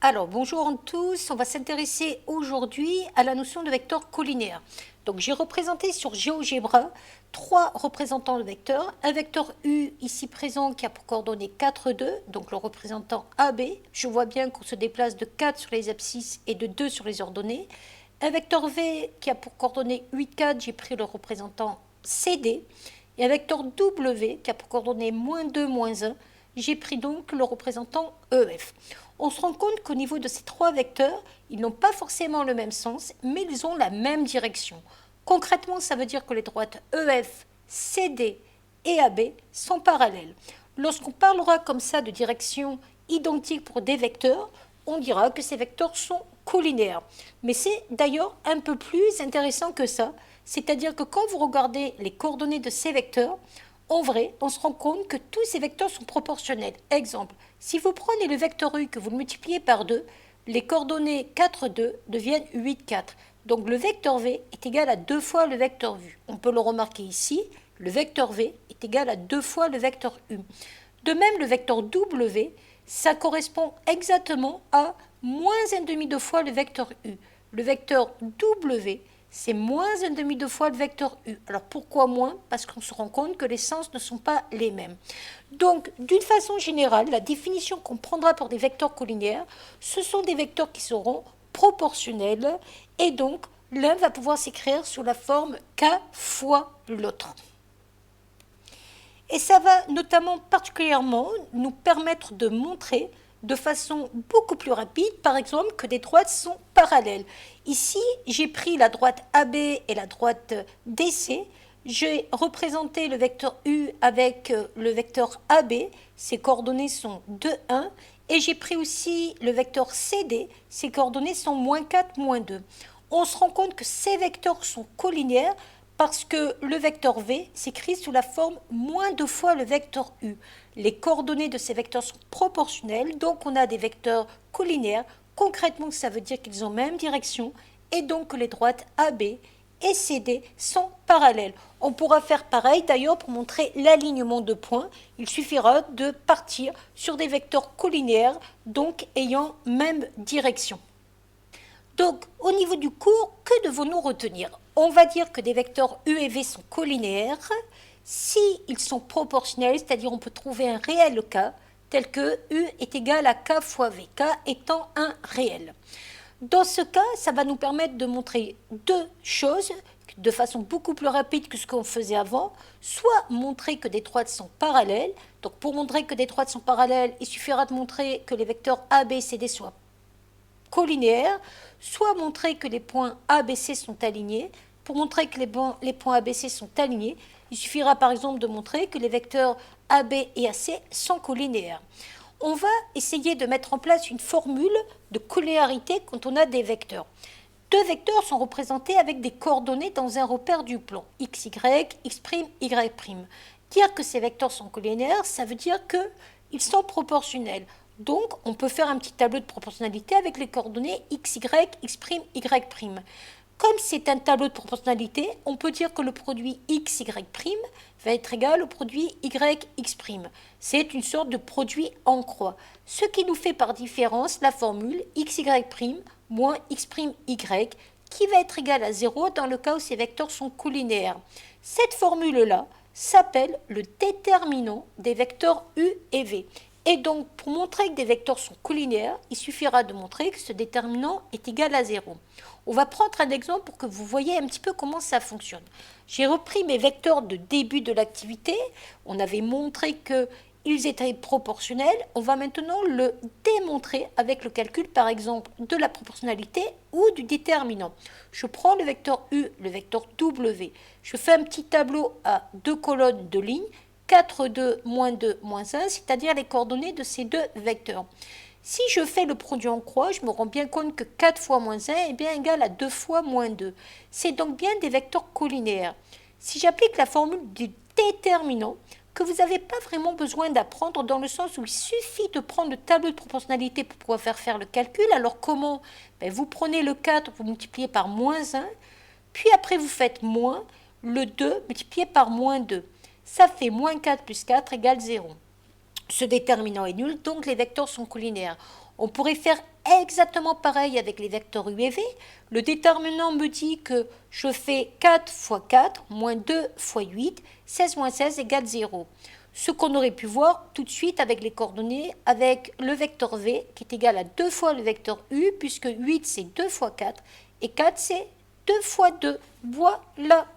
Alors, bonjour à tous, on va s'intéresser aujourd'hui à la notion de vecteur collinaire. Donc, j'ai représenté sur GeoGebra trois représentants de vecteurs. Un vecteur U ici présent qui a pour coordonnées 4, 2, donc le représentant AB. Je vois bien qu'on se déplace de 4 sur les abscisses et de 2 sur les ordonnées. Un vecteur V qui a pour coordonnées 8, 4, j'ai pris le représentant CD. Et un vecteur W qui a pour coordonnées -2, -1, j'ai pris donc le représentant EF. On se rend compte qu'au niveau de ces trois vecteurs, ils n'ont pas forcément le même sens, mais ils ont la même direction. Concrètement, ça veut dire que les droites EF, CD et AB sont parallèles. Lorsqu'on parlera comme ça de direction identique pour des vecteurs, on dira que ces vecteurs sont collinaires. Mais c'est d'ailleurs un peu plus intéressant que ça, c'est-à-dire que quand vous regardez les coordonnées de ces vecteurs, en vrai, on se rend compte que tous ces vecteurs sont proportionnels. Exemple, si vous prenez le vecteur U que vous le multipliez par 2, les coordonnées 4, 2 deviennent 8, 4. Donc le vecteur V est égal à 2 fois le vecteur U. On peut le remarquer ici, le vecteur V est égal à 2 fois le vecteur U. De même, le vecteur W, ça correspond exactement à moins 1,5 fois le vecteur U. Le vecteur W, c'est moins 1,5 fois le vecteur U. Alors pourquoi moins? Parce qu'on se rend compte que les sens ne sont pas les mêmes. Donc, d'une façon générale, la définition qu'on prendra pour des vecteurs collinaires, ce sont des vecteurs qui seront proportionnels et donc l'un va pouvoir s'écrire sous la forme K fois l'autre. Et ça va notamment particulièrement nous permettre de montrer de façon beaucoup plus rapide, par exemple, que des droites sont parallèles. Ici, j'ai pris la droite AB et la droite DC. J'ai représenté le vecteur U avec le vecteur AB. Ses coordonnées sont 2, 1. Et j'ai pris aussi le vecteur CD. Ses coordonnées sont -4, -2. On se rend compte que ces vecteurs sont collinaires parce que le vecteur V s'écrit sous la forme -2 fois le vecteur U. Les coordonnées de ces vecteurs sont proportionnelles, donc on a des vecteurs collinaires. Concrètement, ça veut dire qu'ils ont même direction et donc que les droites AB et CD sont parallèles. On pourra faire pareil d'ailleurs pour montrer l'alignement de points. Il suffira de partir sur des vecteurs collinaires, donc ayant même direction. Donc, au niveau du cours, que devons-nous retenir? On va dire que des vecteurs U et V sont collinaires s'ils sont proportionnels, c'est-à-dire on peut trouver un réel K, tel que U est égal à K fois V, K étant un réel. Dans ce cas, ça va nous permettre de montrer deux choses de façon beaucoup plus rapide que ce qu'on faisait avant, soit montrer que des droites sont parallèles. Donc pour montrer que des droites sont parallèles, il suffira de montrer que les vecteurs A, B, C, D soient collinaires, soit montrer que les points A, B, C sont alignés. Pour montrer que les points A, B, C sont alignés, il suffira par exemple de montrer que les vecteurs AB et AC sont collinaires. On va essayer de mettre en place une formule de collinéarité quand on a des vecteurs. Deux vecteurs sont représentés avec des coordonnées dans un repère du plan, x, y, x', y'. Dire que ces vecteurs sont collinaires, ça veut dire qu'ils sont proportionnels. Donc, on peut faire un petit tableau de proportionnalité avec les coordonnées x, y, x', y'. Comme c'est un tableau de proportionnalité, on peut dire que le produit x, y' va être égal au produit y, x'. C'est une sorte de produit en croix. Ce qui nous fait par différence la formule x, y' moins x', y, qui va être égal à 0 dans le cas où ces vecteurs sont collinaires. Cette formule-là s'appelle le déterminant des vecteurs u et v. Et donc, pour montrer que des vecteurs sont collinaires, il suffira de montrer que ce déterminant est égal à 0. On va prendre un exemple pour que vous voyez un petit peu comment ça fonctionne. J'ai repris mes vecteurs de début de l'activité. On avait montré qu'ils étaient proportionnels. On va maintenant le démontrer avec le calcul, par exemple, de la proportionnalité ou du déterminant. Je prends le vecteur U, le vecteur W. Je fais un petit tableau à deux colonnes de lignes. 4, 2, -2, -1, c'est-à-dire les coordonnées de ces deux vecteurs. Si je fais le produit en croix, je me rends bien compte que 4 fois -1 est bien égal à 2 fois -2. C'est donc bien des vecteurs collinaires. Si j'applique la formule du déterminant, que vous n'avez pas vraiment besoin d'apprendre dans le sens où il suffit de prendre le tableau de proportionnalité pour pouvoir faire le calcul. Alors comment? Vous prenez le 4, vous multipliez par -1, puis après vous faites moins le 2 multiplié par -2. Ça fait -4 plus 4 égale 0. Ce déterminant est nul, donc les vecteurs sont collinaires. On pourrait faire exactement pareil avec les vecteurs U et V. Le déterminant me dit que je fais 4 fois 4 moins 2 fois 8, 16 moins 16 égale 0. Ce qu'on aurait pu voir tout de suite avec les coordonnées, avec le vecteur V qui est égal à 2 fois le vecteur U, puisque 8 c'est 2 fois 4 et 4 c'est 2 fois 2. Voilà.